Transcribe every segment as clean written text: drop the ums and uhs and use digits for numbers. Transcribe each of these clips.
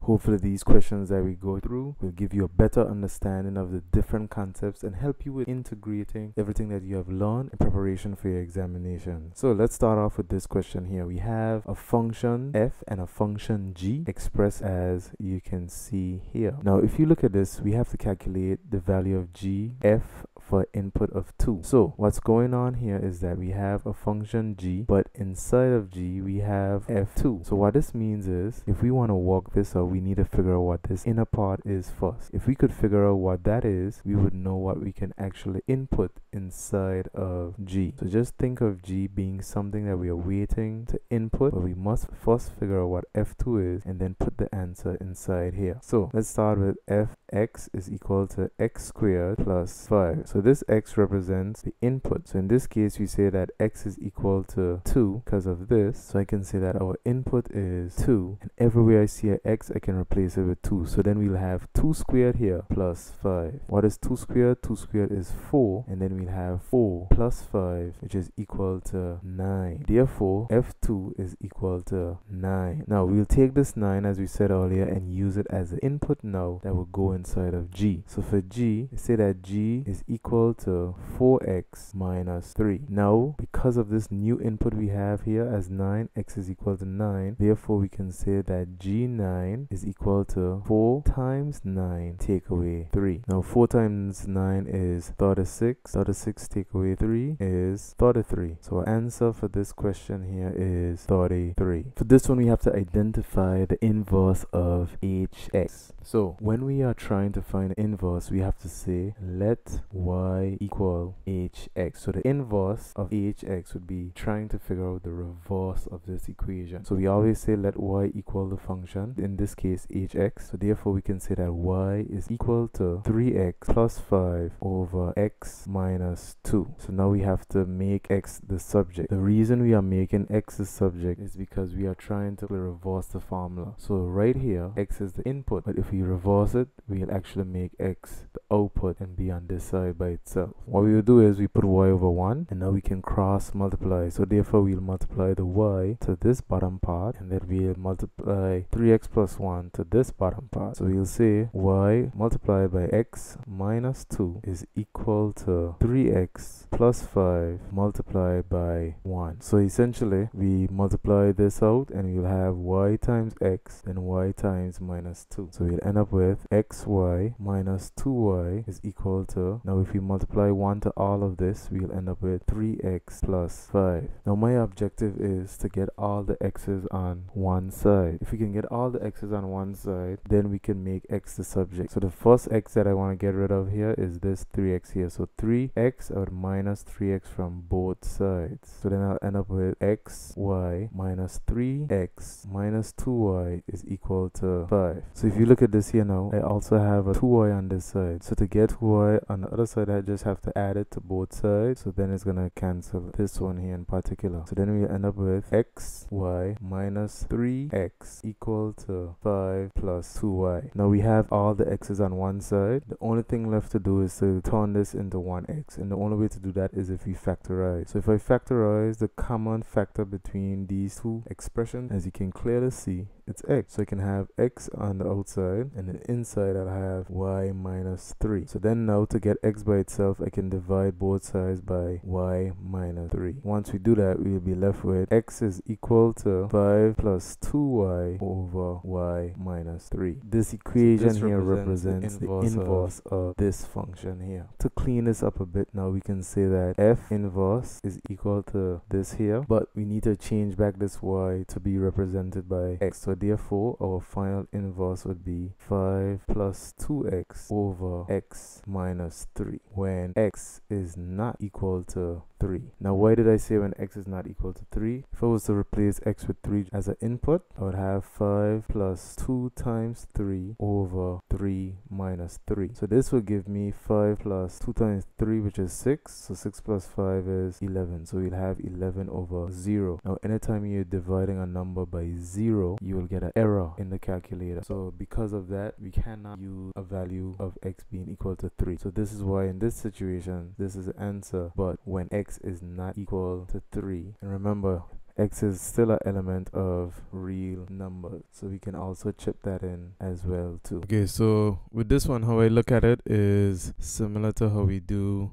Hopefully these questions that we go through will give you a better understanding of the different concepts and help you with integrating everything that you have learned in preparation for your examination. So let's start off with this question here. We have a function f and a function g expressed as you can see here. Now if you look at this, we have to calculate the value of g, f for input of 2. So what's going on here is that we have a function g, but inside of g we have f2. So what this means is if we want to work this out, we need to figure out what this inner part is first. If we could figure out what that is, we would know what we can actually input inside of g. So just think of g being something that we are waiting to input, but we must first figure out what f2 is and then put the answer inside here. So let's start with fx is equal to x squared plus 5. So this x represents the input. So in this case, we say that x is equal to 2 because of this. So I can say that our input is 2, and everywhere I see an x, I can replace it with 2. So then we'll have 2 squared here plus 5. What is 2 squared? 2 squared is 4, and then we'll have 4 plus 5, which is equal to 9. Therefore, f2 is equal to 9. Now we'll take this 9 as we said earlier and use it as the input now that will go inside of g. So for g, say that g is equal to 4x minus 3. Now because of this new input we have here as 9, x is equal to 9, therefore we can say that g9 is equal to 4 times 9 take away 3. Now 4 times 9 is 36. 36 take away 3 is 33. So our answer for this question here is 33. For this one we have to identify the inverse of hx. So when we are trying to find the inverse, we have to say let y equal hx. So the inverse of hx would be trying to figure out the reverse of this equation. So we always say let y equal the function, in this case hx. So therefore we can say that y is equal to 3x plus 5 over x minus 2. So now we have to make x the subject. The reason we are making x the subject is because we are trying to reverse the formula. So right here x is the input, but if we reverse it, we'll actually make x the output and be on this side by itself. What we will do is we put y over 1, and now we can cross multiply. So therefore we'll multiply the y to this bottom part, and then we'll multiply 3x plus 1 to this bottom part. So we'll say y multiplied by x minus 2 is equal to 3x plus 5 multiplied by 1. So essentially we multiply this out and we'll have y times x then y times minus 2. So we'll end up with xy minus 2y is equal to, now if we multiply 1 to all of this, we'll end up with 3x plus 5. Now my objective is to get all the x's on one side. If we can get all the x's on one side, then we can make x the subject. So the first x that I want to get rid of here is this 3x here. So 3x, I would minus 3x from both sides. So then I'll end up with xy minus 3x minus 2y is equal to 5. So if you look at this here now, I also have a 2y on this side. So to get y on the other side, I just have to add it to both sides. So then it's gonna cancel this one here in particular. So then we end up with xy minus 3x equal to 5 plus 2y. Now we have all the x's on one side. The only thing left to do is to turn this into 1x, and the only way to do that is if we factorize. So if I factorize the common factor between these two expressions, as you can clearly see, it's x. So I can have x on the outside, and then inside I'll have y minus 3. So then now to get x by itself, I can divide both sides by y minus 3. Once we do that, we'll be left with x is equal to 5 plus 2y over y minus 3. This equation here represents the inverse of this function here. To clean this up a bit, now we can say that f inverse is equal to this here, but we need to change back this y to be represented by x. So therefore our final inverse would be 5 plus 2x over x minus 3 when x is not equal to 3. Now why did I say when x is not equal to 3? If I was to replace x with 3 as an input, I would have 5 plus 2 times 3 over 3 minus 3. So this will give me 5 plus 2 times 3, which is 6. So 6 plus 5 is 11. So we'll have 11 over 0. Now anytime you're dividing a number by 0, you will get an error in the calculator. So because of that, we cannot use a value of x being equal to 3. So this is why in this situation, this is the answer. But when x is not equal to 3, and remember, x is still an element of real numbers, so we can also chip that in as well too. Okay, so with this one, how I look at it is similar to how we do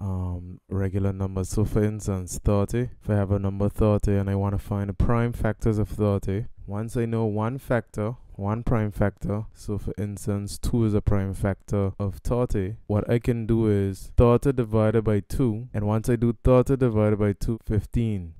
regular numbers. So for instance, 30, if I have a number 30 and I want to find the prime factors of 30, once I know one prime factor, so for instance 2 is a prime factor of 30, what I can do is 30 divided by 2, and once I do 30 divided by 2, 15.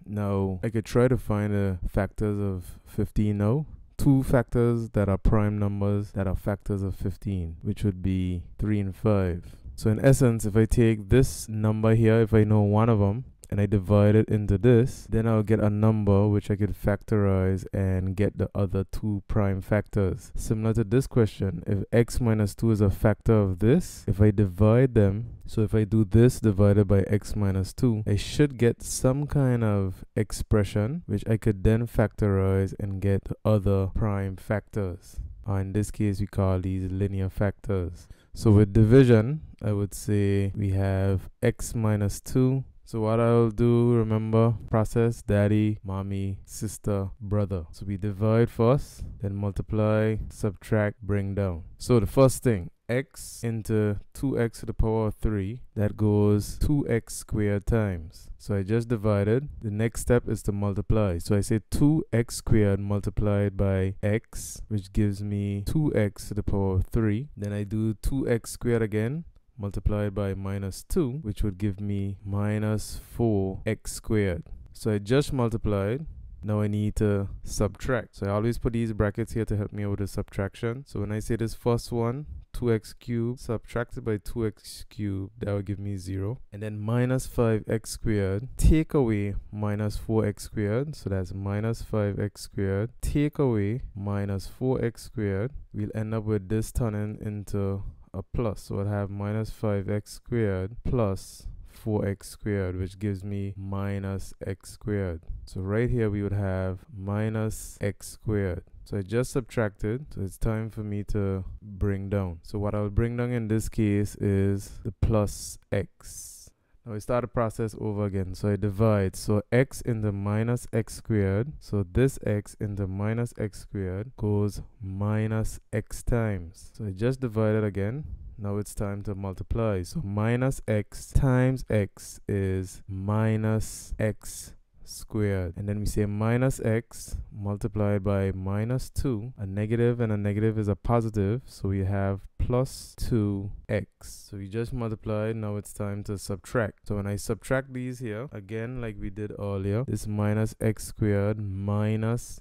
Now I could try to find the factors of 15 now. Two factors that are prime numbers that are factors of 15, which would be 3 and 5. So in essence, if I take this number here, if I know one of them, and I divide it into this, then I'll get a number which I could factorize and get the other two prime factors. Similar to this question, if x minus 2 is a factor of this, if I divide them, so if I do this divided by x minus 2, I should get some kind of expression which I could then factorize and get the other prime factors. In this case, we call these linear factors. So with division, I would say we have x minus 2. So what I'll do, remember, process, daddy, mommy, sister, brother. So we divide first, then multiply, subtract, bring down. So the first thing, x into 2x to the power of 3, that goes 2x squared times. So I just divided. The next step is to multiply. So I say 2x squared multiplied by x, which gives me 2x to the power of 3. Then I do 2x squared again, multiplied by minus 2, which would give me minus 4x squared. So I just multiplied. Now I need to subtract. So I always put these brackets here to help me out with the subtraction. So when I say this first one, 2x cubed subtracted by 2x cubed, that will give me 0. And then minus 5x squared, take away minus 4x squared, so that's minus 5x squared, take away minus 4x squared. We'll end up with this turning into a plus, so I'll have minus 5x squared plus 4x squared, which gives me minus x squared. So right here we would have minus x squared. So I just subtracted, so it's time for me to bring down. So what I'll bring down in this case is the plus x. Now we start the process over again. So I divide, so x into minus x squared, so this x into minus x squared goes minus x times. So I just divided again. Now it's time to multiply. So minus x times x is minus x squared. And then we say minus x multiplied by minus 2. A negative and a negative is a positive. So we have plus 2x. So we just multiplied. Now it's time to subtract. So when I subtract these here, again like we did earlier, this minus x squared minus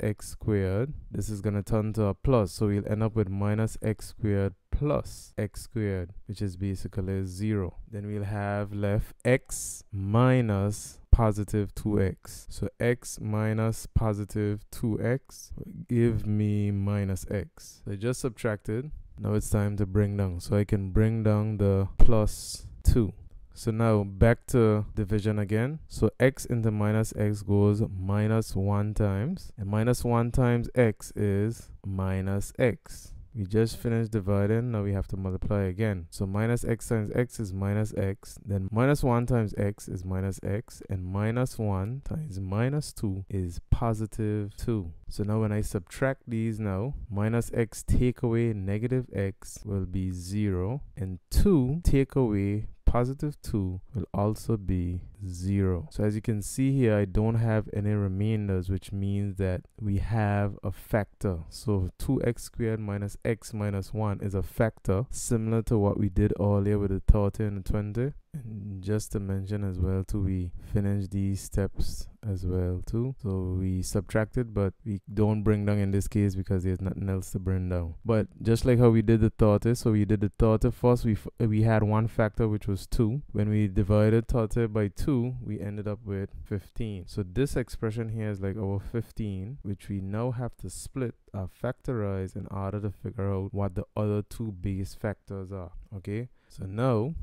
x squared, this is going to turn to a plus. So we'll end up with minus x squared plus x squared, which is basically 0. Then we'll have left x minus positive 2x. So x minus positive 2x give me minus x. So I just subtracted. Now it's time to bring down. So I can bring down the plus 2. So now back to division again. So x into minus x goes minus 1 times. And minus 1 times x is minus x. We just finished dividing. Now we have to multiply again. So minus x times x is minus x. Then minus 1 times x is minus x. And minus 1 times minus 2 is positive 2. So now when I subtract these now, minus x take away negative x will be 0. And 2 take away positive 2 will also be 0. So as you can see here, I don't have any remainders, which means that we have a factor. So 2x squared minus x minus 1 is a factor similar to what we did earlier with the 30 and the 20. And just to mention as well too, we finished these steps as well too. So we subtracted, but we don't bring down in this case because there's nothing else to bring down. But just like how we did the 30, so we did the 30 first, we had one factor which was 2. When we divided 30 by 2, we ended up with 15. So this expression here is like our 15, which we now have to split or factorize in order to figure out what the other two base factors are. Okay, so now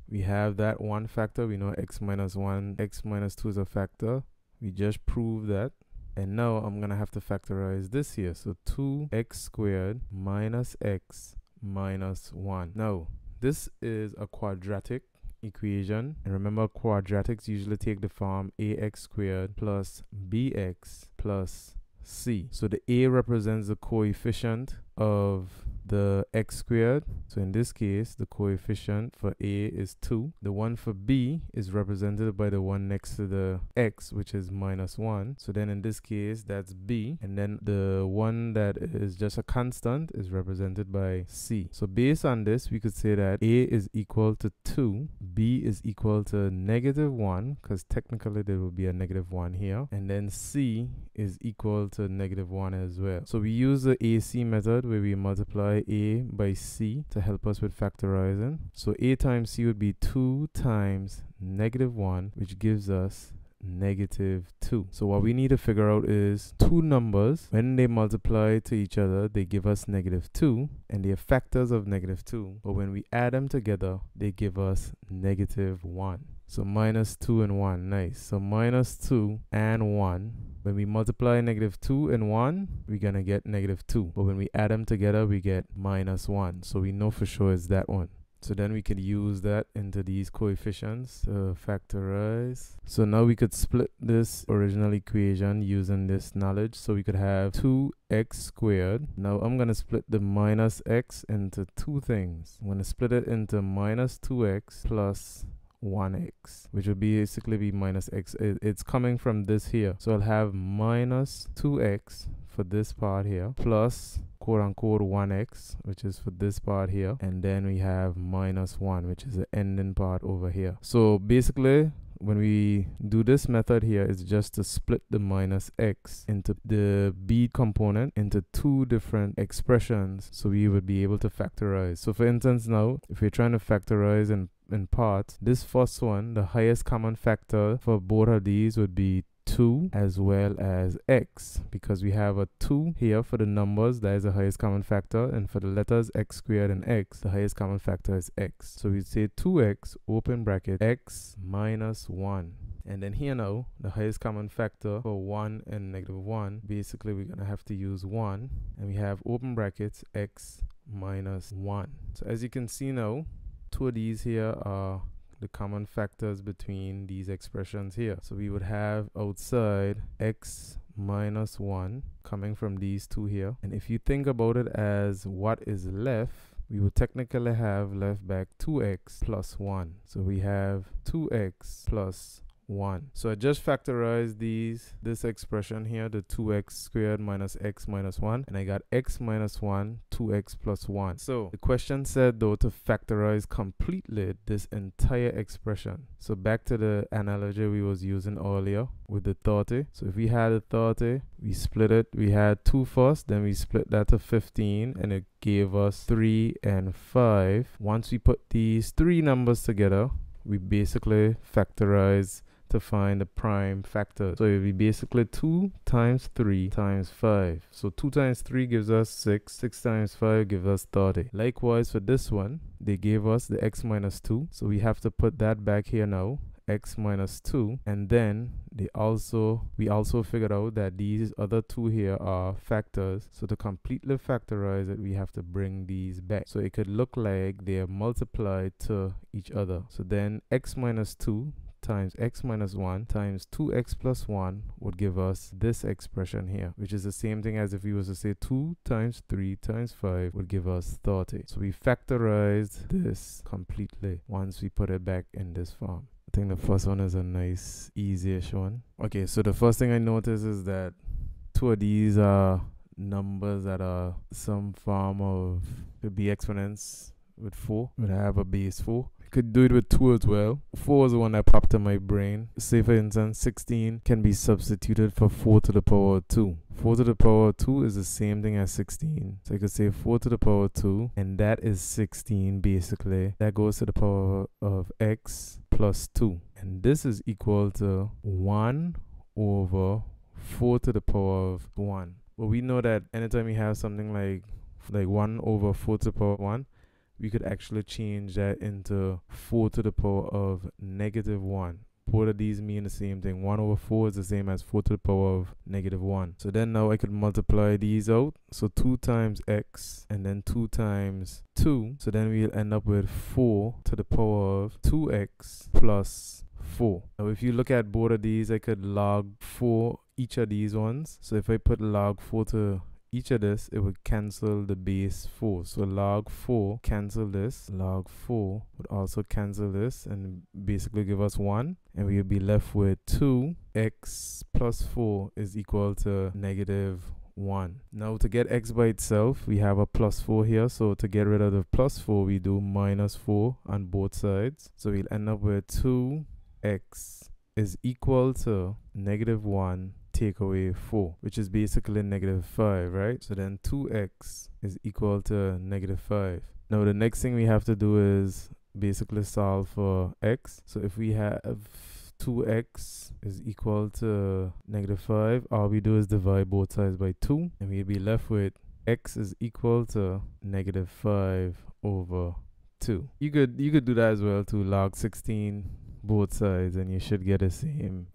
we have that one factor. We know x minus 1, x minus 2 is a factor. We just proved that. And now I'm going to have to factorize this here. So 2x squared minus x minus 1. Now, this is a quadratic equation. And remember, quadratics usually take the form ax squared plus bx plus c. So the a represents the coefficient of the x squared. So in this case, the coefficient for a is 2. The one for b is represented by the one next to the x, which is -1. So then in this case, that's b. And then the one that is just a constant is represented by c. So based on this, we could say that a is equal to 2, b is equal to -1, because technically there will be a -1 here. And then c is equal to -1 as well. So we use the AC method where we multiply a by c to help us with factorizing. So a times c would be 2 times -1, which gives us -2. So what we need to figure out is two numbers, when they multiply to each other, they give us -2, and they are factors of -2. But when we add them together, they give us -1. So -2 and 1, nice. So -2 and 1. When we multiply -2 and 1, we're going to get -2. But when we add them together, we get -1. So we know for sure it's that one. So then we could use that into these coefficients to factorize. So now we could split this original equation using this knowledge. So we could have 2x squared. Now I'm going to split the -x into two things. I'm going to split it into -2x plus 1x, which would basically be -x. It's coming from this here. So I'll have -2x for this part here plus quote-unquote 1x, which is for this part here, and then we have -1, which is the ending part over here. So basically, when we do this method here, it's just to split the -x into the b component into two different expressions, so we would be able to factorize. So for instance, now if we're trying to factorize in parts, this first one, the highest common factor for both of these would be 2 as well as x, because we have a 2 here for the numbers, that is the highest common factor, and for the letters x squared and x, the highest common factor is x. So we say 2x open bracket x minus 1. And then here now, the highest common factor for 1 and -1, basically we're going to have to use 1, and we have open brackets x minus 1. So as you can see now, two of these here are the common factors between these expressions here. So we would have outside x minus 1 coming from these two here. And if you think about it as what is left, we would technically have left back 2x plus 1. So we have 2x plus 1. So I just factorized this expression here, the 2x squared minus x minus 1, and I got x minus 1, 2x plus 1. So the question said though to factorize completely this entire expression. So back to the analogy we was using earlier with the 30. So if we had a 30, we split it, we had 2 first, then we split that to 15, and it gave us 3 and 5. Once we put these three numbers together, we basically factorize to find the prime factor. So it would be basically 2 times 3 times 5. So 2 times 3 gives us 6. 6 times 5 gives us 30. Likewise for this one, they gave us the x minus 2. So we have to put that back here now. X minus 2, and then we also figured out that these other two here are factors. So to completely factorize it, we have to bring these back. So it could look like they are multiplied to each other. So then x minus 2 times x minus 1 times 2x plus 1 would give us this expression here, which is the same thing as if we was to say 2 times 3 times 5 would give us 30. So we factorized this completely once we put it back in this form. I think the first one is a nice, easy-ish one. Okay, so the first thing I notice is that two of these are numbers that are some form of, could be exponents with 4, would have a base 4. Could do it with 2 as well. 4 is the one that popped in my brain. Say for instance, 16 can be substituted for 4 to the power of 2. 4 to the power of 2 is the same thing as 16. So I could say 4 to the power of 2, and that is 16 basically. That goes to the power of x plus 2. And this is equal to 1 over 4 to the power of 1. But we know that anytime we have something like 1 over 4 to the power of 1, we could actually change that into 4 to the power of -1. both of these mean the same thing. 1 over 4 is the same as 4 to the power of -1. So then now I could multiply these out. So 2 times x and then 2 times 2. So then we'll end up with 4 to the power of 2x plus 4. Now if you look at both of these, I could log 4 each of these ones. So if I put log 4 to each of this, it would cancel the base 4. So log 4 cancel this. Log 4 would also cancel this and basically give us 1. And we would be left with 2x plus 4 is equal to -1. Now to get x by itself, we have a plus 4 here. So to get rid of the plus 4, we do -4 on both sides. So we'll end up with 2x is equal to -1 take away 4, which is basically -5, right? So then 2x is equal to -5. Now the next thing we have to do is basically solve for x. So if we have 2x is equal to -5, all we do is divide both sides by 2, and we'll be left with x is equal to -5 over 2. You could do that as well too, log 16 both sides, and you should get the same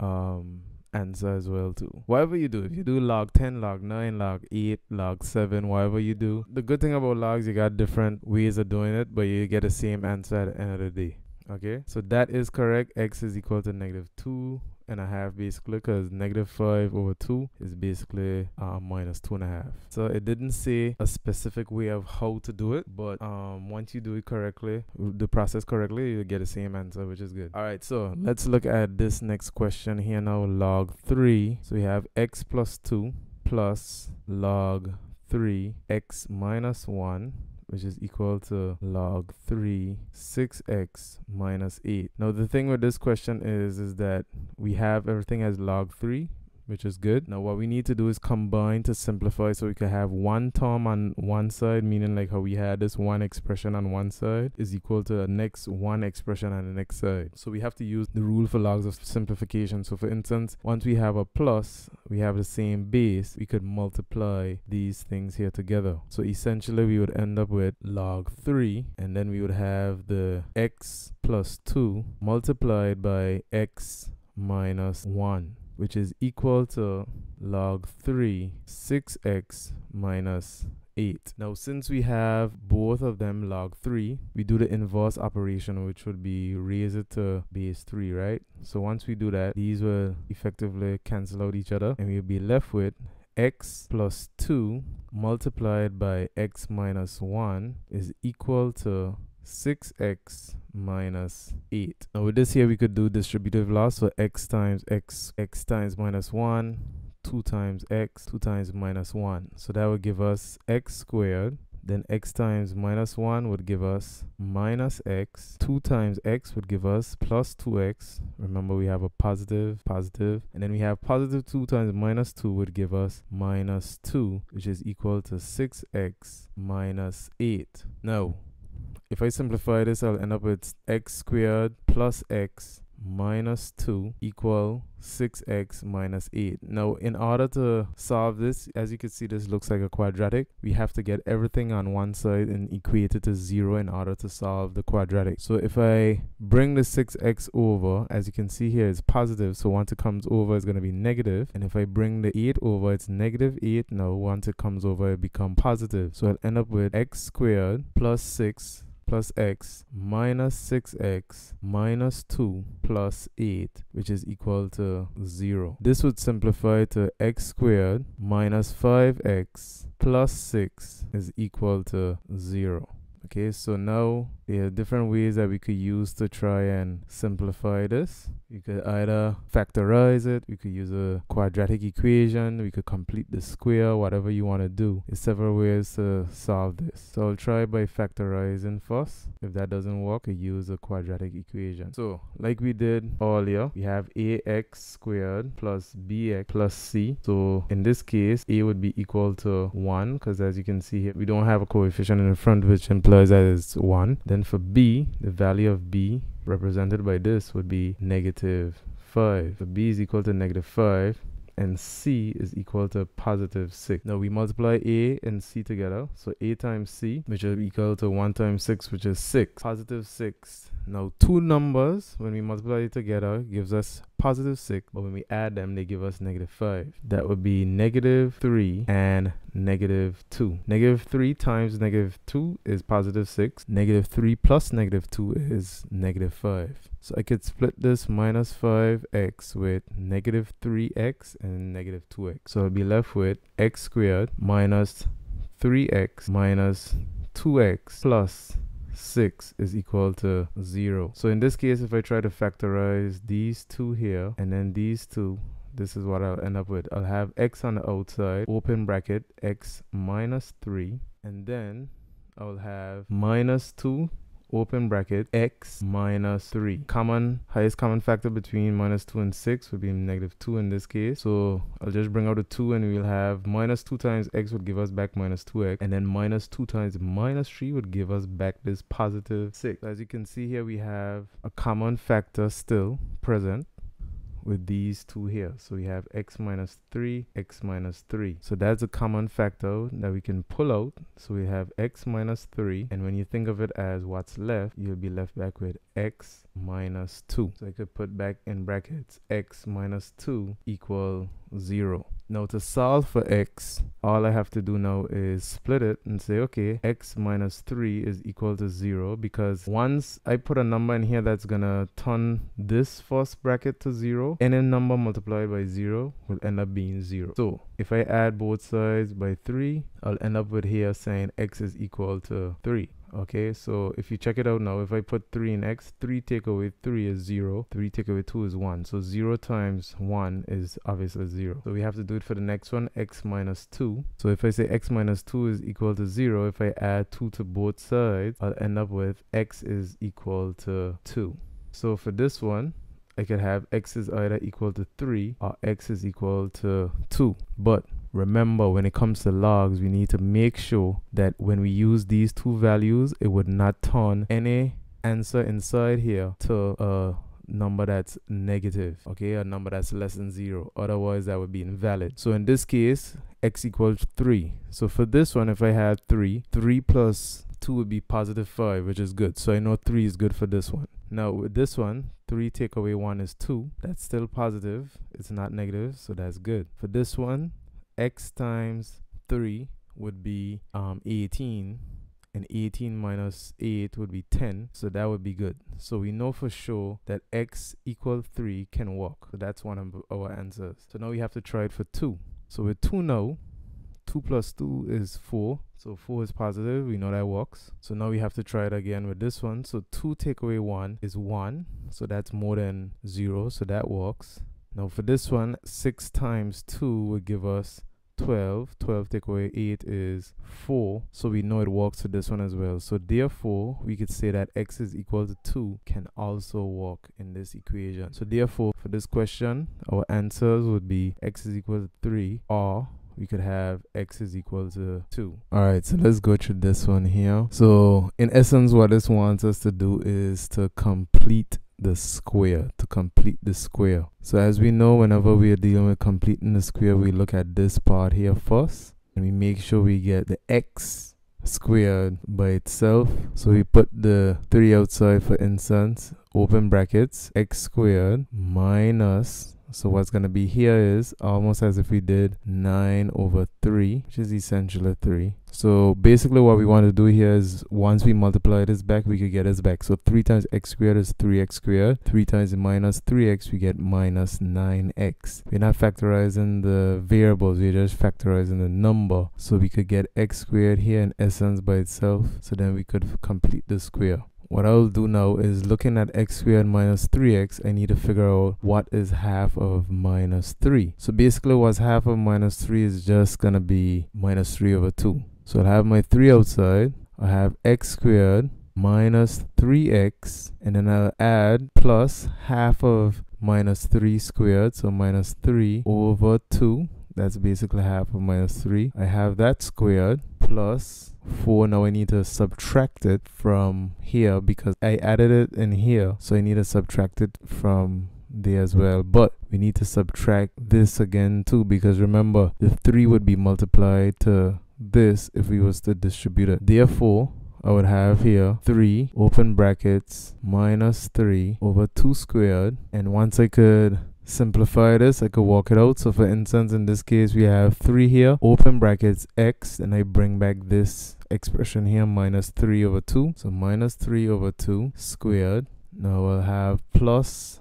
answer as well too. Whatever you do, if you do log 10, log 9, log 8, log 7, whatever you do, the good thing about logs, you got different ways of doing it, but you get the same answer at the end of the day. Okay, so that is correct. X is equal to -2.5 basically, because -5 over 2 is basically -2.5. So it didn't say a specific way of how to do it, but once you do it correctly, the process correctly, you get the same answer, which is good. All right, so let's look at this next question here now. Log 3. So we have x plus 2 plus log 3 x minus 1, which is equal to log 3 6x minus 8. Now the thing with this question is that we have everything as log 3, which is good. Now what we need to do is combine to simplify, so we can have one term on one side, meaning like how we had this one expression on one side is equal to the next one expression on the next side. So we have to use the rule for logs of simplification. So for instance, once we have a plus, we have the same base, we could multiply these things here together. So essentially we would end up with log 3, and then we would have the x plus 2 multiplied by x minus 1, which is equal to log 3 6x minus 8. Now since we have both of them log 3, we do the inverse operation, which would be raise it to base 3, right? So once we do that, these will effectively cancel out each other, and we'll be left with x plus 2 multiplied by x minus 1 is equal to 6x minus 8. Now with this here, we could do distributive loss. So x times x times minus 1, 2 times x, 2 times minus 1. So that would give us x squared. Then x times minus 1 would give us minus x. 2 times x would give us plus 2x. Remember, we have a positive. And then we have positive 2 times minus 2 would give us minus 2, which is equal to 6x minus 8. Now, if I simplify this, I'll end up with x squared plus x minus 2 equal 6x minus 8. Now in order to solve this, as you can see, this looks like a quadratic. We have to get everything on one side and equate it to 0 in order to solve the quadratic. So if I bring the 6x over, as you can see here, it's positive, so once it comes over it's going to be negative. And if I bring the 8 over, it's -8. Now once it comes over, it becomes positive. So I'll end up with x squared plus 6 plus x minus 6x minus 2 plus 8, which is equal to 0. This would simplify to x squared minus 5x plus 6 is equal to 0. Okay, so now there are different ways that we could use to try and simplify this. You could either factorize it, we could use a quadratic equation, we could complete the square, whatever you want to do. There's several ways to solve this. So I'll try by factorizing first. If that doesn't work, we use a quadratic equation. So like we did earlier, we have ax squared plus bx plus c. So in this case, a would be equal to 1, because as you can see here, we don't have a coefficient in the front, which implies that it's 1. Then for b, the value of b represented by this would be -5. So b is equal to -5. and c is equal to positive 6. Now we multiply a and c together, so a times c, which is equal to 1 times 6, which is 6. Positive 6. Now two numbers, when we multiply it together, gives us positive 6, but when we add them, they give us negative 5. That would be negative 3 and negative 2. Negative 3 times negative 2 is positive 6. Negative 3 plus negative 2 is negative 5. So I could split this minus 5x with negative 3x and negative 2x. So I'll be left with x squared minus 3x minus 2x plus 6 is equal to 0. So in this case, if I try to factorize these two here and then these two, this is what I'll end up with. I'll have x on the outside, open bracket, x minus 3, and then I'll have minus 2, open bracket, x minus 3. Highest common factor between minus 2 and 6 would be negative 2 in this case. So I'll just bring out a 2 and we'll have minus 2 times x would give us back minus 2x, and then minus 2 times minus 3 would give us back this positive 6. As you can see here, we have a common factor still present with these two here. So we have x minus 3, x minus 3. So that's a common factor that we can pull out. So we have x minus 3, and when you think of it as what's left, you'll be left back with x minus 2. So I could put back in brackets x minus 2 equal 0. Now to solve for x, all I have to do now is split it and say, okay, x minus 3 is equal to 0, because once I put a number in here that's gonna turn this first bracket to 0, any number multiplied by 0 will end up being 0. So if I add both sides by 3, I'll end up with here saying x is equal to 3. Okay, so if you check it out now, if I put 3 in x, 3 take away 3 is 0, 3 take away 2 is 1. So 0 times 1 is obviously 0. So we have to do it for the next one, x minus 2. So if I say x minus 2 is equal to 0, if I add 2 to both sides, I'll end up with x is equal to 2. So for this one, I could have x is either equal to 3 or x is equal to 2. But remember, when it comes to logs, we need to make sure that when we use these two values, it would not turn any answer inside here to a number that's negative, okay, a number that's less than 0. Otherwise, that would be invalid. So in this case, x equals 3. So for this one, if I had 3 plus 2 would be positive 5, which is good. So I know 3 is good for this one. Now with this one, 3 take away 1 is 2. That's still positive. It's not negative, so that's good. For this one, x times 3 would be 18, and 18 minus 8 would be 10, so that would be good. So we know for sure that x equals 3 can work. So that's one of our answers. So now we have to try it for 2. So with 2 now, 2 plus 2 is 4. So 4 is positive. We know that works. So now we have to try it again with this one. So 2 take away 1 is 1. So that's more than 0. So that works. Now for this one, 6 times 2 would give us 12. 12 take away 8 is 4. So we know it works for this one as well. So therefore, we could say that x is equal to 2 can also work in this equation. So therefore, for this question, our answers would be x is equal to 3, or we could have x is equal to 2. All right, so let's go through this one here. So in essence, what this wants us to do is to complete the square, So as we know, whenever we are dealing with completing the square, we look at this part here first, and we make sure we get the x squared by itself. So we put the 3 outside, for instance, open brackets, x squared minus, so what's going to be here is almost as if we did 9 over 3, which is essentially 3. So basically what we want to do here is once we multiply this back, we could get this back. So 3 times x squared is 3x squared. 3 times minus 3x, we get minus 9x. We're not factorizing the variables, we're just factorizing the number. So we could get x squared here in essence by itself. So then we could complete the square. What I'll do now is, looking at x squared minus 3x, I need to figure out what is half of minus 3. So basically what's half of minus 3 is just going to be minus 3 over 2. So I'll have my 3 outside. I have x squared minus 3x, and then I'll add plus half of minus 3 squared, so minus 3 over 2. That's basically half of minus 3. I have that squared plus 4. Now I need to subtract it from here because I added it in here. So I need to subtract it from there as well, but we need to subtract this again too, because remember the 3 would be multiplied to this if we was to distribute it. Therefore I would have here 3 open brackets minus 3 over 2 squared, and once I could simplify this, I could work it out. So for instance, in this case we have 3 here, open brackets x, and I bring back this expression here, minus 3 over 2. So minus 3 over 2 squared. Now I'll have plus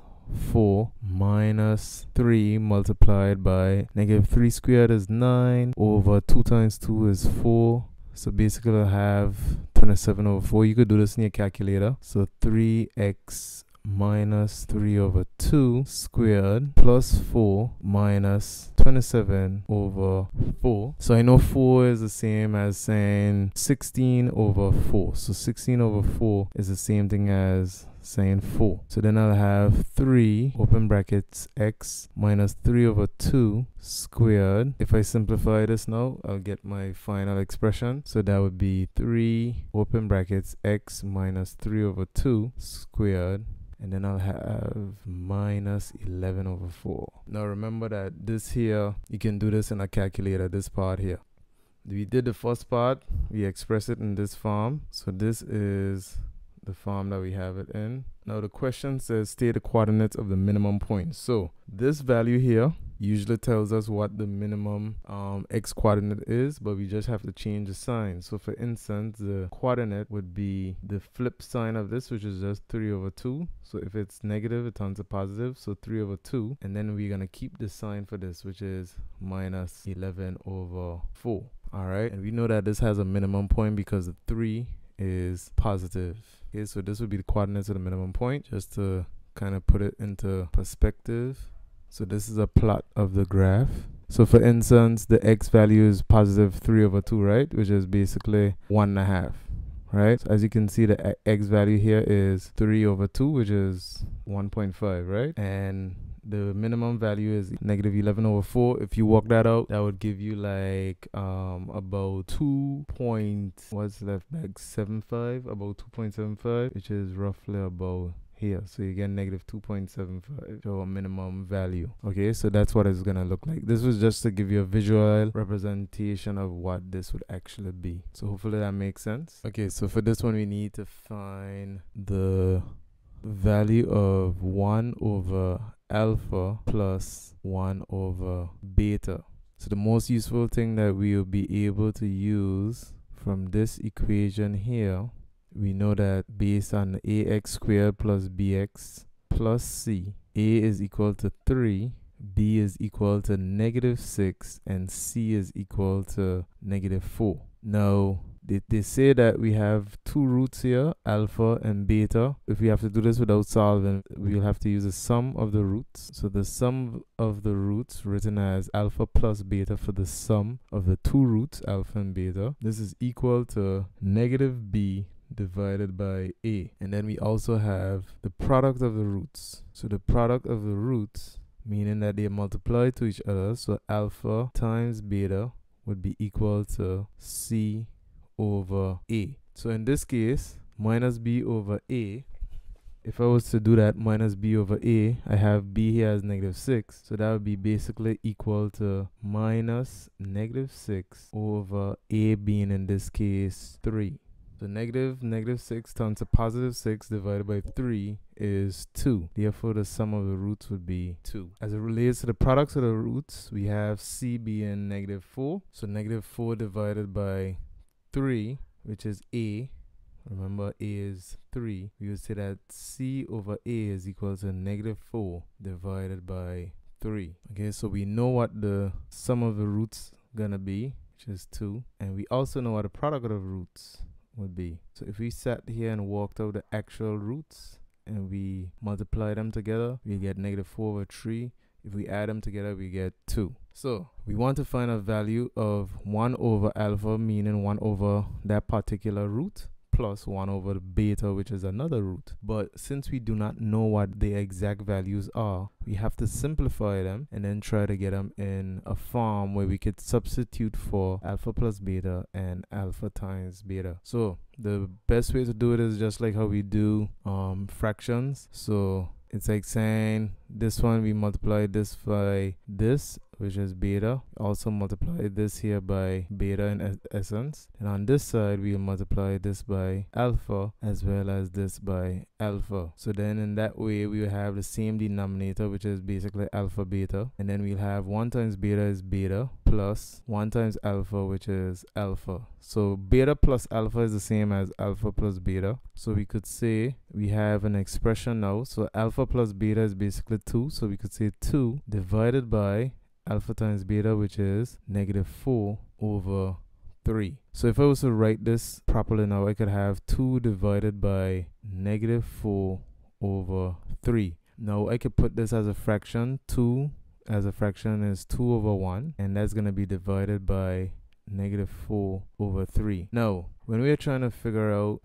4 minus 3 multiplied by negative 3 squared is 9 over 2 times 2 is 4. So basically I'll have 27 over 4. You could do this in your calculator. So 3x minus 3 over 2 squared plus 4 minus 27 over 4. So I know 4 is the same as saying 16 over 4. So 16 over 4 is the same thing as saying 4. So then I'll have 3 open brackets x minus 3 over 2 squared. If I simplify this now, I'll get my final expression. So that would be 3 open brackets x minus 3 over 2 squared. And then I'll have minus 11 over 4. Now remember that this here, you can do this in a calculator, this part here. We did the first part, we express it in this form. So this is the form that we have it in. Now the question says state the coordinates of the minimum point. So this value here usually tells us what the minimum x coordinate is, but we just have to change the sign. So for instance, the coordinate would be the flip sign of this, which is just 3 over 2. So if it's negative, it turns to positive, so 3 over 2. And then we're going to keep the sign for this, which is minus 11 over 4. All right, and we know that this has a minimum point because the 3 is positive. Okay, so this would be the coordinates of the minimum point, just to kind of put it into perspective. So this is a plot of the graph. So for instance, the x value is positive 3 over 2, right? Which is basically 1.5, right? So as you can see, the x value here is 3 over 2, which is 1.5, right? And the minimum value is negative 11 over 4. If you work that out, that would give you like about 2.75, about 2.75, which is roughly about here. So you get negative 2.75 to our minimum value. Okay, so that's what it's gonna look like. This was just to give you a visual representation of what this would actually be. So hopefully that makes sense. Okay, so for this one we need to find the value of 1 over alpha plus 1 over beta. So the most useful thing that we will be able to use from this equation here, we know that based on ax squared plus bx plus c, a is equal to 3, b is equal to negative 6, and c is equal to negative 4. Now they say that we have 2 roots here, alpha and beta. If we have to do this without solving, we'll have to use the sum of the roots. So the sum of the roots, written as alpha plus beta for the sum of the 2 roots, alpha and beta, this is equal to negative b divided by a. And then we also have the product of the roots. So the product of the roots, meaning that they multiply to each other, so alpha times beta would be equal to c over a. So in this case, minus b over a, if I was to do that, minus b over a, I have b here as negative 6. So that would be basically equal to minus negative 6 over a being in this case 3. So negative 6 turns to positive 6 divided by 3 is 2. Therefore, the sum of the roots would be 2. As it relates to the products of the roots, we have c being negative 4. So negative 4 divided by 3, which is a. Remember, a is 3. We would say that c over a is equal to negative 4 divided by 3. Okay, so we know what the sum of the roots gonna be, which is 2. And we also know what the product of the roots would be. So if we sat here and worked out the actual roots and we multiply them together, we get negative 4 over 3. If we add them together, we get 2. So we want to find a value of 1 over alpha, meaning 1 over that particular root, plus 1 over the beta, which is another root. But since we do not know what the exact values are, we have to simplify them and then try to get them in a form where we could substitute for alpha plus beta and alpha times beta. So the best way to do it is just like how we do fractions. So it's like saying this one we multiply this by this, which is beta. Also multiply this here by beta in essence. And on this side, we'll multiply this by alpha as well as this by alpha. So then in that way, we will have the same denominator, which is basically alpha beta. And then we'll have 1 times beta is beta plus 1 times alpha, which is alpha. So beta plus alpha is the same as alpha plus beta. So we could say we have an expression now. So alpha plus beta is basically 2. So we could say 2 divided by alpha times beta, which is negative 4 over 3. So if I was to write this properly now, I could have 2 divided by negative 4 over 3. Now I could put this as a fraction. 2 as a fraction is 2 over 1, and that's going to be divided by negative 4 over 3. Now, when we are trying to figure out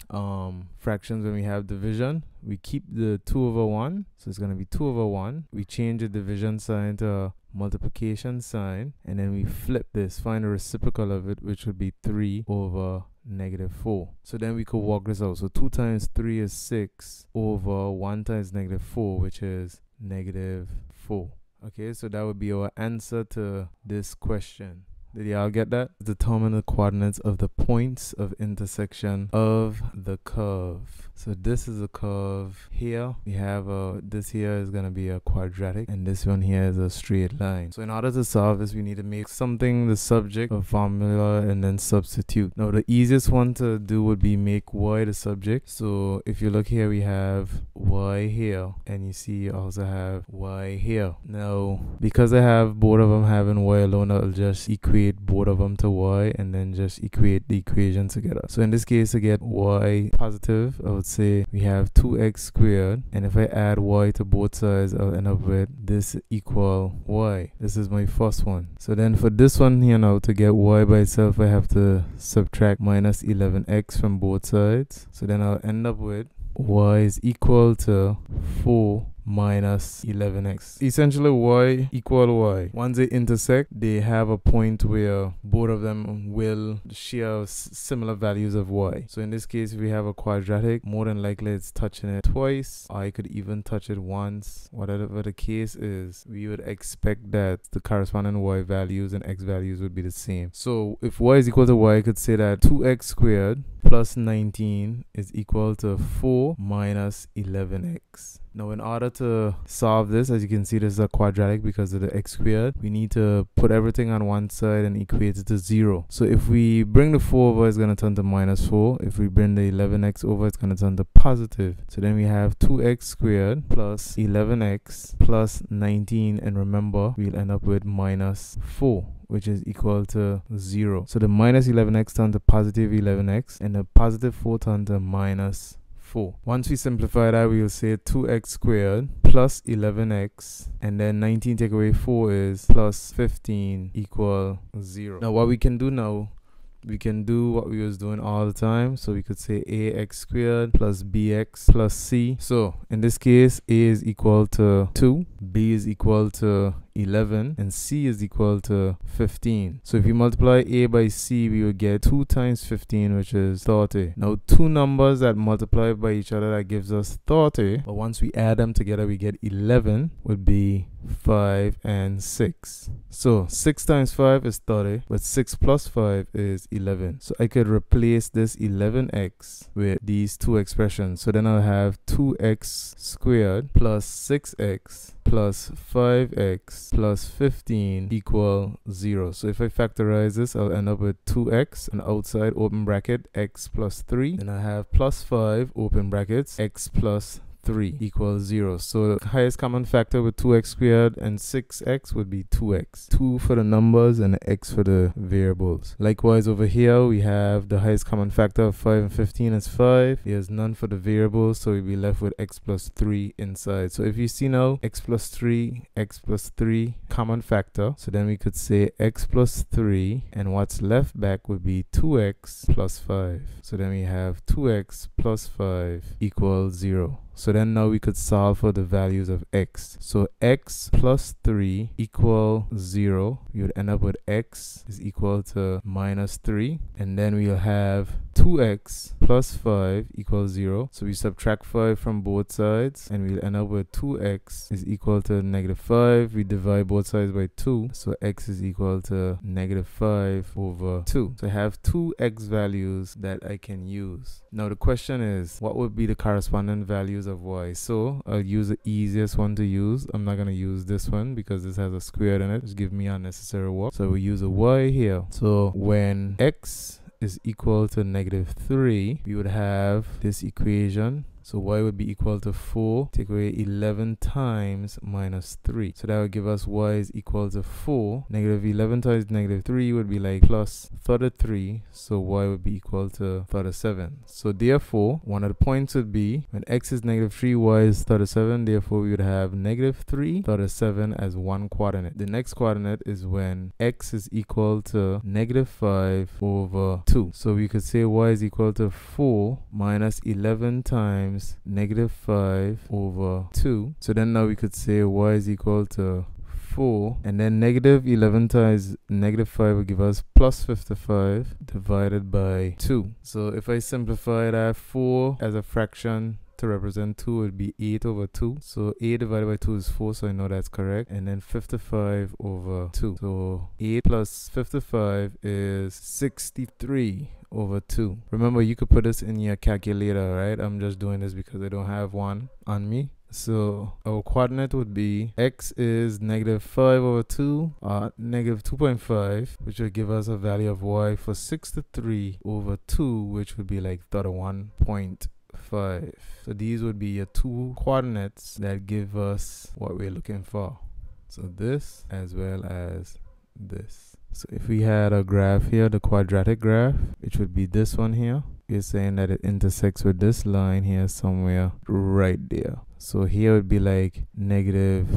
fractions when we have division, we keep the 2 over 1. So it's going to be 2 over 1. We change the division sign to a multiplication sign, and then we flip this, find the reciprocal of it, which would be 3 over negative 4. So then we could work this out. So 2 times 3 is 6 over 1 times negative 4, which is negative 4. Okay, so that would be our answer to this question. Did y'all get that? Determine the coordinates of the points of intersection of the curve. So this is a curve here. We have this here is going to be a quadratic, and this one here is a straight line. So in order to solve this, we need to make something the subject of formula and then substitute. Now the easiest one to do would be make y the subject. So if you look here, we have y here, and you see you also have y here. Now because I have both of them having y alone, I'll just equate both of them to y and then just equate the equation together. So in this case, to get y positive, I would say we have 2x squared, and if I add y to both sides, I'll end up with this equal y. This is my first one. So then for this one here now, to get y by itself, I have to subtract minus 11x from both sides. So then I'll end up with y is equal to 4 minus 11x. Essentially y equal y. Once they intersect, they have a point where both of them will share similar values of y. So in this case, if we have a quadratic, more than likely it's touching it twice, or I could even touch it once. Whatever the case is, we would expect that the corresponding y values and x values would be the same. So if y is equal to y, I could say that 2x squared plus 19 is equal to 4 minus 11x. Now in order to solve this, as you can see, this is a quadratic because of the x squared. We need to put everything on one side and equate it to 0. So if we bring the 4 over, it's going to turn to minus 4. If we bring the 11x over, it's going to turn to positive. So then we have 2x squared plus 11x plus 19, and remember, we'll end up with minus 4, which is equal to 0. So the minus 11x turned to positive 11x, and the positive 4 turned to minus 4. Once we simplify that, we will say 2x squared plus 11x, and then 19 take away 4 is plus 15 equal 0. Now what we can do now, we can do what we was doing all the time. So we could say ax squared plus bx plus c. So in this case, a is equal to 2, b is equal to 11, and c is equal to 15. So if you multiply a by c, we will get 2 times 15, which is 30. Now two numbers that multiply by each other, that gives us 30, but once we add them together, we get 11, would be 5 and 6. So 6 times 5 is 30, but 6 plus 5 is 11. So I could replace this 11x with these two expressions. So then I'll have 2x squared plus 6x plus 5x plus 15 equal 0. So if I factorize this, I'll end up with 2x, and outside open bracket x plus 3. Then I have plus 5 open brackets x plus 3 equals 0. So the highest common factor with 2x squared and 6x would be 2x. 2 for the numbers and x for the variables. Likewise over here, we have the highest common factor of 5 and 15 is 5. There's none for the variables, so we'll be left with x plus 3 inside. So if you see now, x plus 3 common factor. So then we could say x plus 3, and what's left back would be 2x plus 5. So then we have 2x plus 5 equals 0. So then now we could solve for the values of x. So x plus 3 equal 0. You would end up with x is equal to minus 3. And then we'll have 2x plus 5 equals 0. So we subtract 5 from both sides and we'll end up with 2x is equal to negative 5. We divide both sides by 2. So x is equal to negative 5 over 2. So I have two x values that I can use. Now the question is, what would be the corresponding values of y? So I'll use the easiest one to use. I'm not going to use this one because this has a square in it. Just give me unnecessary work. So we use a y here. So when x is equal to negative 3, we would have this equation. So y would be equal to 4. Take away 11 times minus 3. So that would give us y is equal to 4. Negative 11 times negative 3 would be like plus 33. So y would be equal to 37. So therefore, one of the points would be when x is negative 3, y is 37. Therefore, we would have negative 3, 37 as one coordinate. The next coordinate is when x is equal to negative 5 over 2. So we could say y is equal to 4 minus 11 times negative 5 over 2. So then now we could say y is equal to 4, and then negative 11 times negative 5 will give us plus 55 divided by 2. So if I simplify it, I have 4 as a fraction to represent 2 would be 8 over 2. So 8 divided by 2 is 4, so I know that's correct. And then 55 over 2. So 8 plus 55 is 63 over 2. Remember, you could put this in your calculator, right? I'm just doing this because I don't have one on me. So our coordinate would be x is negative 5 over 2, negative 2.5, which would give us a value of y for 63 over 2, which would be like 31.5. So these would be your two coordinates that give us what we're looking for. So this as well as this. So if we had a graph here, the quadratic graph, which would be this one here, we're saying that it intersects with this line here somewhere right there. So here would be like negative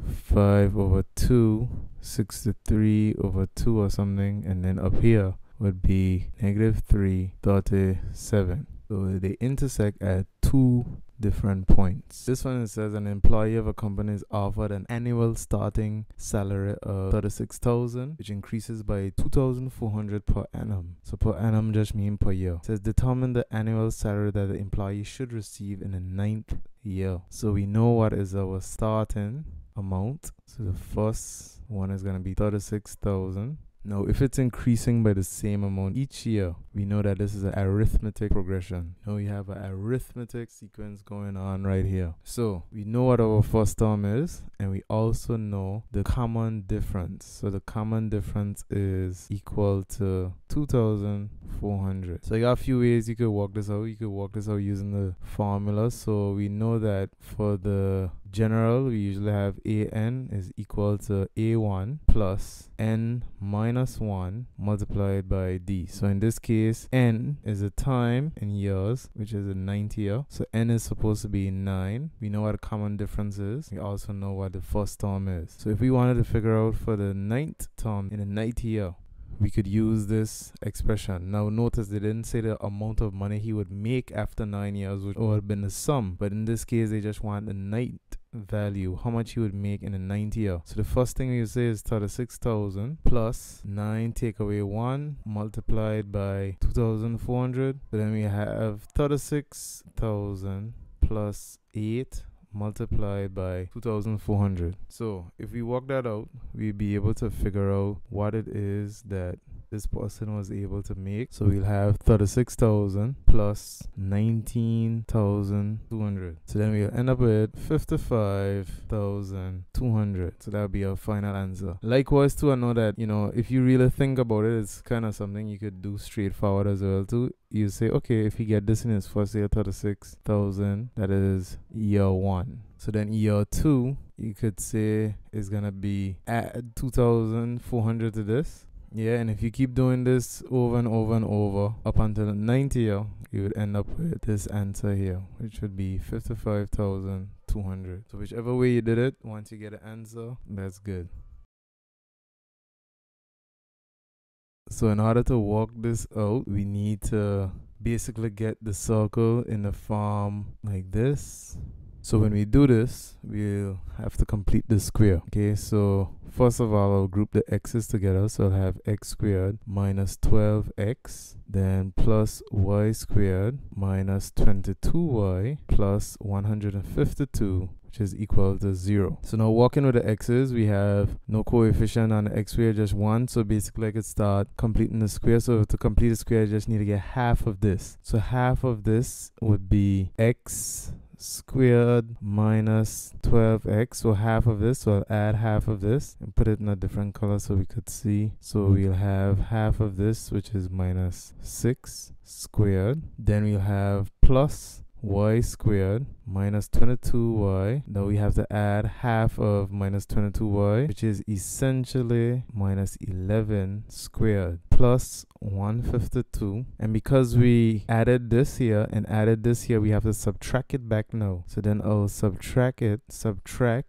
5 over 2, 63 over 2 or something, and then up here would be negative 3, 37. So they intersect at two different points. This one, it says an employee of a company is offered an annual starting salary of 36,000, which increases by 2,400 per annum. So per annum just means per year. It says determine the annual salary that the employee should receive in the 9th year. So we know what is our starting amount. So the first one is going to be 36,000. Now, if it's increasing by the same amount each year, we know that this is an arithmetic progression. Now we have an arithmetic sequence going on right here. So we know what our first term is, and we also know the common difference. So the common difference is equal to 2,400. So you got a few ways you could work this out. You could work this out using the formula. So we know that for the general, we usually have an is equal to a1 plus n minus 1 multiplied by d. So in this case, n is a time in years, which is a 9th year. So n is supposed to be 9. We know what the common difference is. We also know what the first term is. So if we wanted to figure out for the 9th term in the 9th year, we could use this expression. Now notice they didn't say the amount of money he would make after 9 years, which would have been the sum. But in this case, they just want the 9th value, how much he would make in the 9th year. So the first thing you say is 36,000 plus 9 take away 1 multiplied by 2,400. So then we have 36,000 plus 8 multiplied by 2,400. So if we work that out, we'll be able to figure out what it is that this person was able to make. So we'll have 36,000 plus 19,200. So then we'll end up with 55,200. So that'll be our final answer. Likewise too, I know that, you know, if you really think about it, it's kind of something you could do straightforward as well too. You say, okay, if he get this in his first year, 36,000, that is year 1. So then year 2, you could say is gonna be add 2,400 to this. Yeah, and if you keep doing this over and over and over up until the 9th year, you would end up with this answer here, which would be 55,200. So whichever way you did it, once you get an answer, that's good. So in order to work this out, we need to basically get the circle in the form like this. So when we do this, we'll have to complete the square. Okay, so first of all, I'll group the x's together. So I'll have x squared minus 12x, then plus y squared minus 22y plus 152, which is equal to 0. So now working with the x's, we have no coefficient on the x squared, just 1. So basically I could start completing the square. So to complete the square, I just need to get half of this. So half of this would be x squared minus 12x. So half of this, so I'll add half of this and put it in a different color so we could see. So we'll have half of this, which is minus 6 squared. Then we'll have plus y squared minus 22y. Now we have to add half of minus 22y, which is essentially minus 11 squared plus 152. And because we added this here and added this here, we have to subtract it back now. So then I'll subtract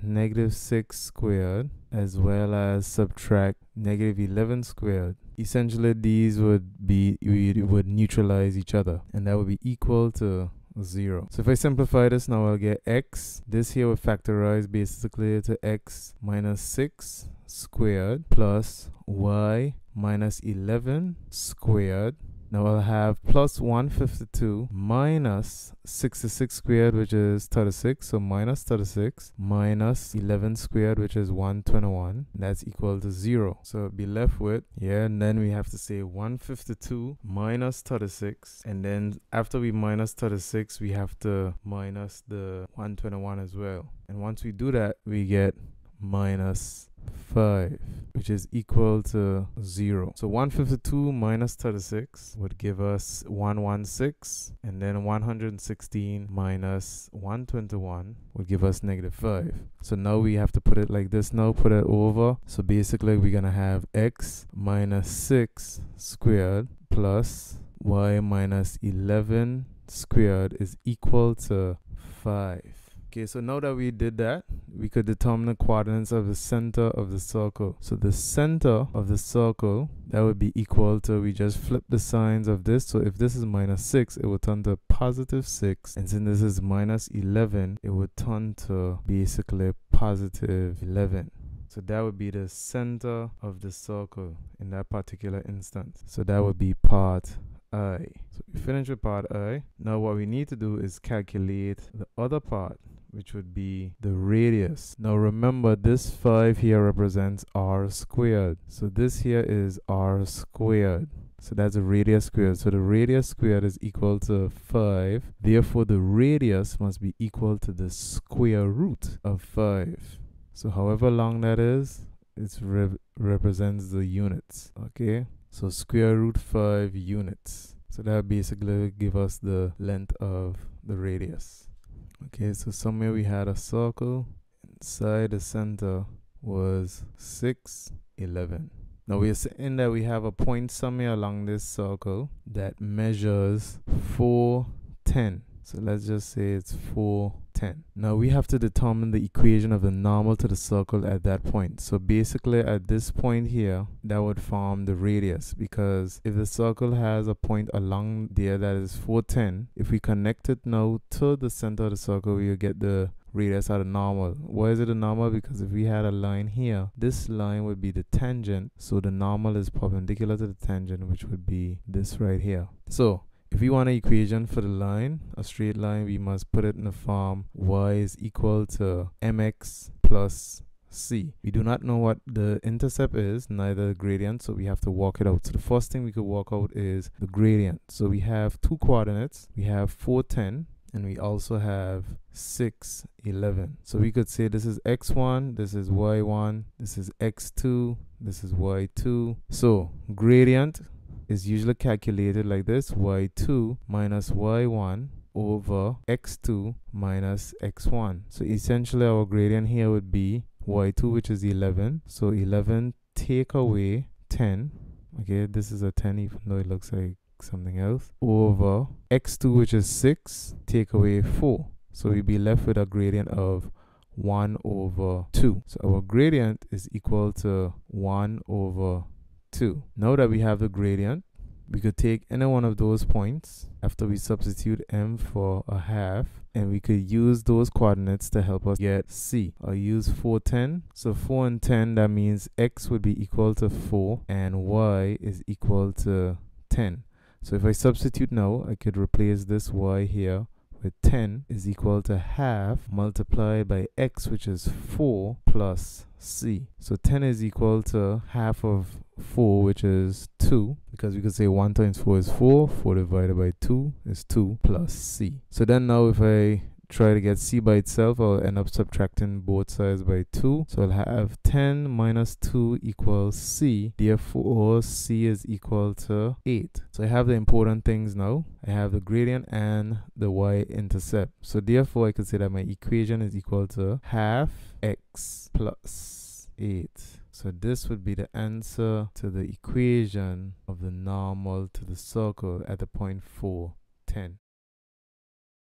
negative 6 squared as well as subtract negative 11 squared. Essentially these would be, we would neutralize each other, and that would be equal to 0. So if I simplify this now, I'll get x. This here will factorize basically to x minus 6 squared plus y minus 11 squared. Now I'll have plus 152 minus 66 squared, which is 36. So minus 36 minus 11 squared, which is 121. That's equal to 0. So it'll be left with, and then we have to say 152 minus 36. And then after we minus 36, we have to minus the 121 as well. And once we do that, we get minus 5, which is equal to 0. So 152 minus 36 would give us 116, and then 116 minus 121 would give us negative 5. So now we have to put it like this now, put it over. So basically we're gonna have x minus 6 squared plus y minus 11 squared is equal to 5. Okay, so now that we did that, we could determine the coordinates of the center of the circle. So the center of the circle, that would be equal to, we just flip the signs of this. So if this is minus 6, it would turn to positive 6. And since this is minus 11, it would turn to basically positive 11. So that would be the center of the circle in that particular instance. So that would be part I. So we finish with part I. Now what we need to do is calculate the other part, which would be the radius. Now remember, this 5 here represents r squared. So this here is r squared. So that's the radius squared. So the radius squared is equal to 5. Therefore, the radius must be equal to the square root of 5. So however long that is, it represents the units. Okay, so square root 5 units. So that basically give us the length of the radius. Okay, so somewhere we had a circle. Inside the center was 6, 11. Now we are saying that we have a point somewhere along this circle that measures 4, 10. So let's just say it's 4, 10. Now we have to determine the equation of the normal to the circle at that point. So basically at this point here, that would form the radius, because if the circle has a point along there that is 4, 10, if we connect it now to the center of the circle, we will get the radius out of normal. Why is it a normal? Because if we had a line here, this line would be the tangent. So the normal is perpendicular to the tangent, which would be this right here. So if we want an equation for the line, a straight line, we must put it in the form y is equal to mx plus c. We do not know what the intercept is, neither the gradient, so we have to work it out. So the first thing we could work out is the gradient. So we have two coordinates. We have 4, 10, and we also have 6, 11. So we could say this is x1, this is y1, this is x2, this is y2. So gradient is usually calculated like this: y2 minus y1 over x2 minus x1. So essentially our gradient here would be y2, which is 11. So 11 take away 10. Okay, this is a 10 even though it looks like something else, over x2, which is 6, take away 4. So we'll be left with a gradient of 1 over 2. So our gradient is equal to 1 over 2. Now that we have the gradient, we could take any one of those points after we substitute m for a half, and we could use those coordinates to help us get c. I'll use 4, 10. So 4 and 10, that means x would be equal to 4 and y is equal to 10. So if I substitute now, I could replace this y here with 10 is equal to half multiplied by x, which is 4 plus c. So 10 is equal to half of 4, which is 2, because we could say 1 times 4 is 4. 4 divided by 2 is 2 plus c. So then now if I try to get c by itself, I'll end up subtracting both sides by 2. So I'll have 10 minus 2 equals c. Therefore, c is equal to 8. So I have the important things now. I have the gradient and the y-intercept. So therefore, I could say that my equation is equal to half x plus 8. So this would be the answer to the equation of the normal to the circle at the point 4, 10.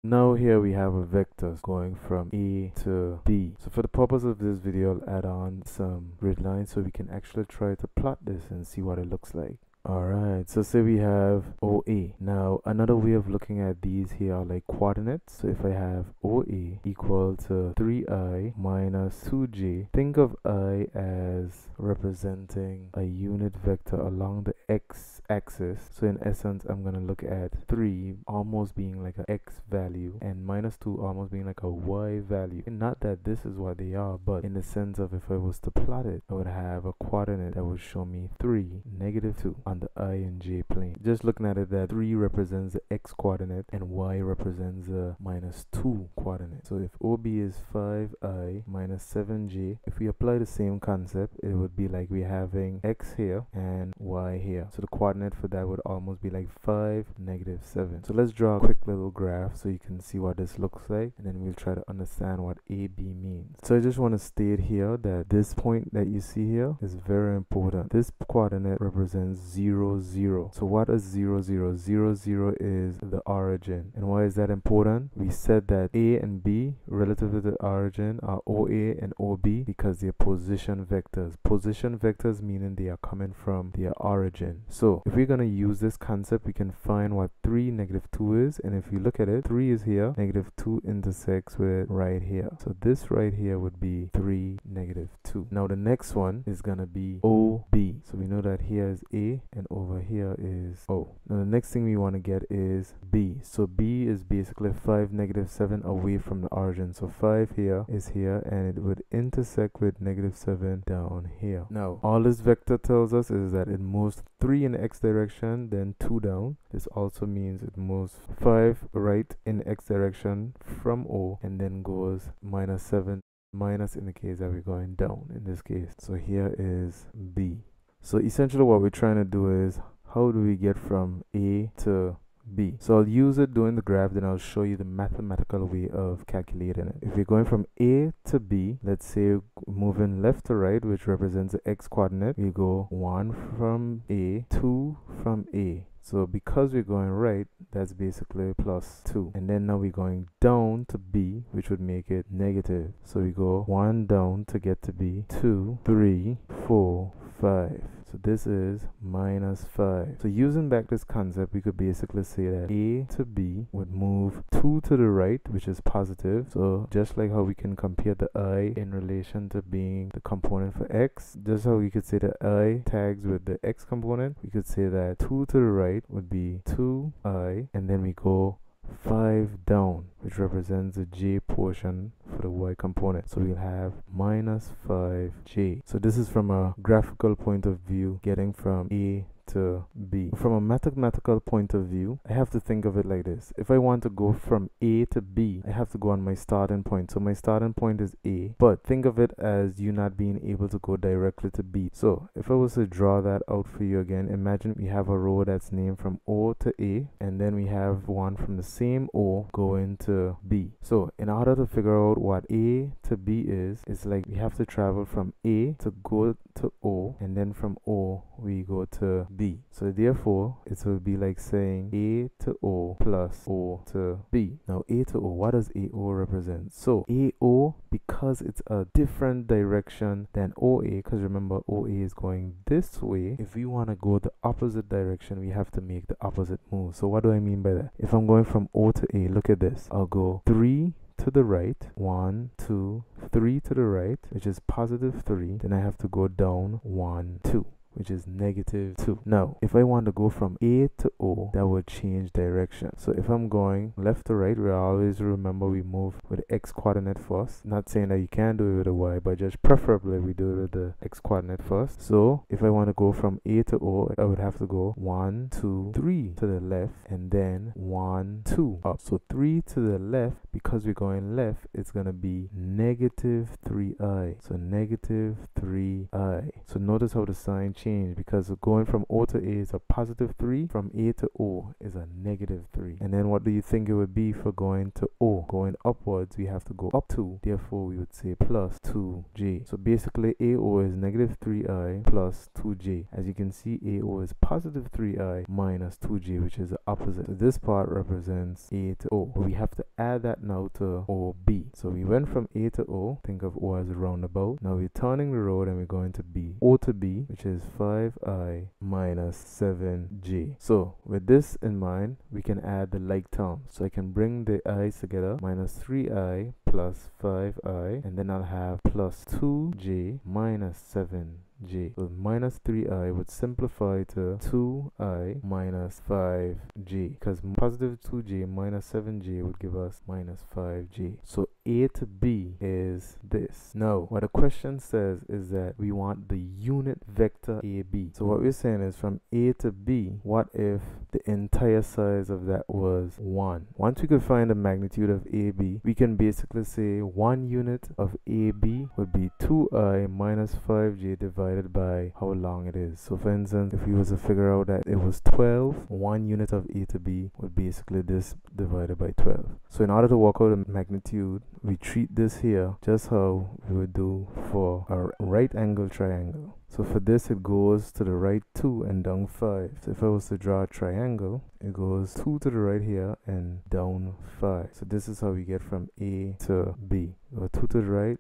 Now here we have a vector going from A to B. So for the purpose of this video, I'll add on some grid lines so we can actually try to plot this and see what it looks like. Alright, so say we have OA. Now another way of looking at these here are like coordinates. So if I have OA equal to 3i minus 2j, think of I as representing a unit vector along the x-axis. So in essence, I'm going to look at 3 almost being like an x value and minus 2 almost being like a y value. And not that this is what they are, but in the sense of if I was to plot it, I would have a coordinate that would show me 3, negative 2 on the I and j plane. Just looking at it, that 3 represents the x coordinate and y represents the minus 2 coordinate. So if OB is 5i minus 7j, if we apply the same concept, it would be like we're having x here and y here. So the coordinate for that would almost be like 5, negative 7. So let's draw a quick little graph so you can see what this looks like, and then we'll try to understand what AB means. So I just want to state here that this point that you see here is very important. This coordinate represents 0, 0. So what is 0, 0? 0, 0 is the origin. And why is that important? We said that A and B relative to the origin are OA and OB because they're position vectors. Position vectors meaning they are coming from their origin. So if we're going to use this concept, we can find what 3, negative 2 is. And if you look at it, 3 is here, negative 2 intersects with right here. So this right here would be 3, negative 2. Now the next one is going to be OB. So we know that here is A and over here is O. Now the next thing we want to get is B. So B is basically 5, negative 7 away from the origin. So 5 here is here and it would intersect with negative 7 down here. Now all this vector tells us is that it moves 3 in the x direction, then 2 down. This also means it moves 5 right in the x direction from O and then goes minus 7, minus in the case that we're going down in this case. So here is B. So essentially what we're trying to do is, how do we get from A to B? So I'll use it doing the graph, then I'll show you the mathematical way of calculating it. If we're going from A to B, let's say moving left to right, which represents the x coordinate, we go 1 from A, 2 from A. So because we're going right, that's basically plus 2. And then now we're going down to B, which would make it negative. So we go 1 down to get to B, 2, 3, 4, 5. So this is minus 5. So using back this concept, we could basically say that A to B would move 2 to the right, which is positive. So just like how we can compare the I in relation to being the component for x, just how we could say that I tags with the x component, we could say that 2 to the right would be 2i, and then we go 5 down, which represents the j portion for the y component. So we'll have minus 5j. So this is from a graphical point of view, getting from A to B. From a mathematical point of view, I have to think of it like this. If I want to go from A to B, I have to go on my starting point. So my starting point is A, but think of it as you not being able to go directly to B. So if I was to draw that out for you again, imagine we have a row that's named from O to A, and then we have one from the same O going to B. So in order to figure out what A to B is, it's like we have to travel from A to go to O, and then from O we go to B. So therefore, it will be like saying A to O plus O to B. Now A to O, what does AO represent? So AO, because it's a different direction than OA, because remember OA is going this way, if we want to go the opposite direction, we have to make the opposite move. So what do I mean by that? If I'm going from O to A, look at this. I'll go 3 to the right, 1, 2, 3 to the right, which is positive 3. Then I have to go down 1, 2, which is negative 2. Now, if I want to go from A to O, that would change direction. So if I'm going left to right, we always remember we move with the x coordinate first. Not saying that you can't do it with the y, but just preferably we do it with the x coordinate first. So if I want to go from A to O, I would have to go 1, 2, 3 to the left, and then 1, 2 up. So 3 to the left, because we're going left, it's going to be negative 3i. So negative 3i. So notice how the sign changes, because going from O to A is a positive 3, from A to O is a negative 3. And then what do you think it would be for going to O? Going upwards, we have to go up 2, therefore we would say plus 2j. So basically AO is negative 3i plus 2j. As you can see, AO is positive 3i minus 2j, which is the opposite. So this part represents A to O. But we have to add that now to OB. So we went from A to O, think of O as a roundabout. Now we're turning the road and we're going to B. O to B, which is 5i minus 7j. So with this in mind, we can add the like terms. So I can bring the i's together, minus 3i plus 5i, and then I'll have plus 2j minus 7j. So minus 3i would simplify to 2i minus 5j, because positive 2j minus 7j would give us minus 5j. So A to B is this. Now, what the question says is that we want the unit vector AB. So what we're saying is from A to B, what if the entire size of that was 1? Once we could find the magnitude of AB, we can basically say 1 unit of AB would be 2i minus 5j divided by how long it is. So for instance, if we was to figure out that it was 12, 1 unit of A to B would basically this divided by 12. So in order to work out the magnitude, we treat this here just how we would do for a right angle triangle. So for this, it goes to the right 2 and down 5. So if I was to draw a triangle, it goes 2 to the right here and down 5. So this is how we get from A to B. Go 2 to the right,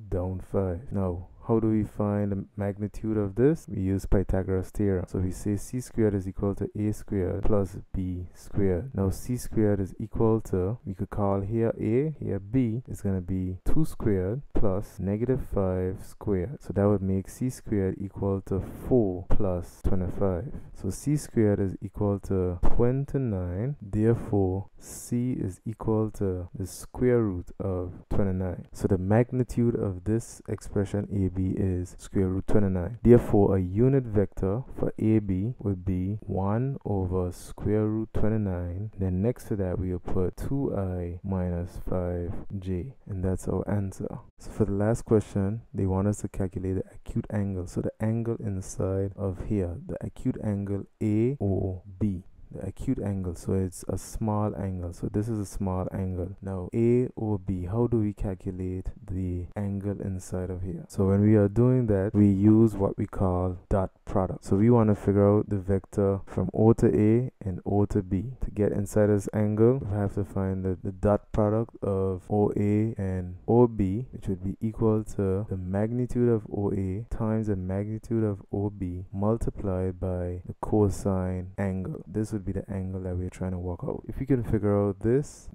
down 5. Now, how do we find the magnitude of this? We use Pythagoras theorem. So we say c squared is equal to a squared plus b squared. Now c squared is equal to, we could call here a, here b, is going to be 2 squared plus negative 5 squared. So that would make c squared equal to 4 plus 25. So c squared is equal to 29. Therefore, c is equal to the square root of 29. So the magnitude of this expression AB is square root 29. Therefore, a unit vector for AB would be 1 over square root 29. Then next to that, we will put 2i minus 5j. And that's our answer. So for the last question, they want us to calculate the acute angle. So the angle inside of here, the acute angle AOB. The acute angle, so it's a small angle. So this is a small angle. Now AOB, how do we calculate the angle inside of here? So when we are doing that, we use what we call dot product. So we want to figure out the vector from O to A and O to B. To get inside this angle, we have to find the dot product of OA and OB, which would be equal to the magnitude of OA times the magnitude of OB multiplied by the cosine angle. This would be the angle that we're trying to work out. If we can figure out this,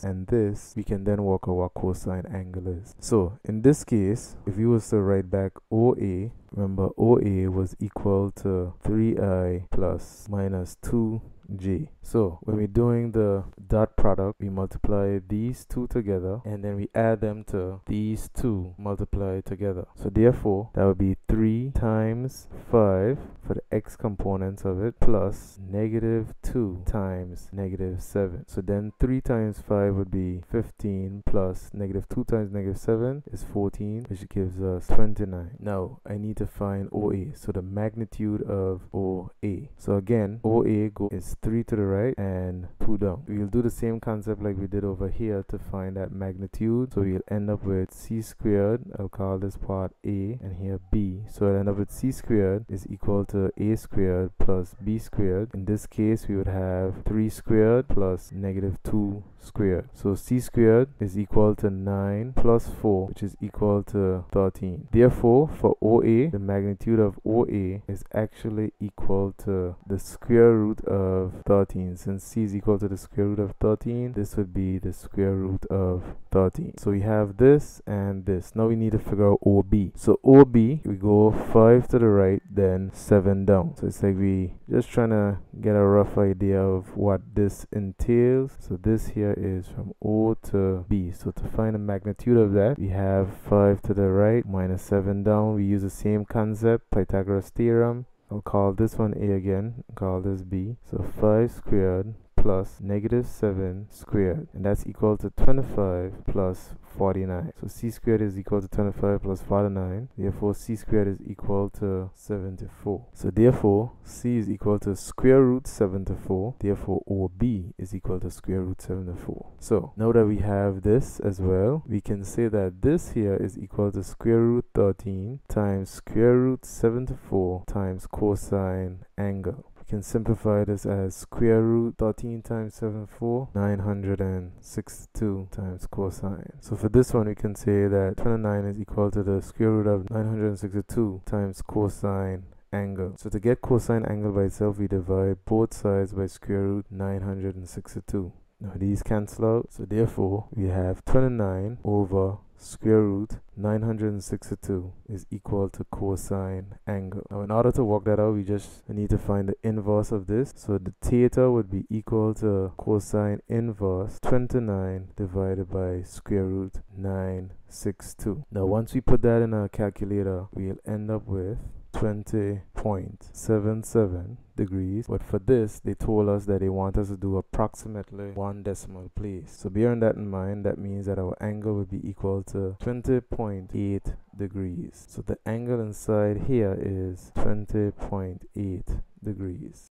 and this, we can then work out what cosine angle is. So in this case, if we was to write back OA, remember OA was equal to 3i plus minus 2j. So when we're doing the dot product, we multiply these two together and then we add them to these two multiplied together. So therefore, that would be 3 times 5 for the x components of it plus negative 2 times negative 7. So then 3 times 5 would be 15 plus negative 2 times negative 7 is 14, which gives us 29. Now I need to find OA. So the magnitude of OA. So again, OA is is 3 to the right and 2 down. We'll do the same concept like we did over here to find that magnitude. So we'll end up with c squared. I'll call this part a and here b. So I'll end up with c squared is equal to a squared plus b squared. In this case, we would have 3 squared plus negative 2 squared. So c squared is equal to 9 plus 4, which is equal to 13. Therefore, for OA, the magnitude of OA is actually equal to the square root of 13. Since c is equal to the square root of 13, this would be the square root of 13. So we have this and this. Now we need to figure out OB. So OB, we go 5 to the right, then 7 down. So it's like we just trying to get a rough idea of what this entails. So this here is from O to B. So to find the magnitude of that, we have 5 to the right minus 7 down. We use the same concept, Pythagoras theorem. I'll call this one A again, call this B. So 5 squared plus negative 7 squared, and that's equal to 25 plus 49. So c squared is equal to 25 plus 49. Therefore, c squared is equal to 74. So therefore, c is equal to square root 74. Therefore, OB is equal to square root 74. So now that we have this as well, we can say that this here is equal to square root 13 times square root 74 times cosine angle. We can simplify this as square root 13 times 74, 962 times cosine. So for this one, we can say that 29 is equal to the square root of 962 times cosine angle. So to get cosine angle by itself, we divide both sides by square root 962. Now these cancel out, so therefore we have 29 over square root 962 is equal to cosine angle. Now in order to work that out, we just need to find the inverse of this. So the theta would be equal to cosine inverse 29 divided by square root 962. Now once we put that in our calculator, we'll end up with 20.77 degrees, but for this they told us that they want us to do approximately 1 decimal place. So bearing that in mind, that means that our angle would be equal to 20.8 degrees. So the angle inside here is 20.8 degrees.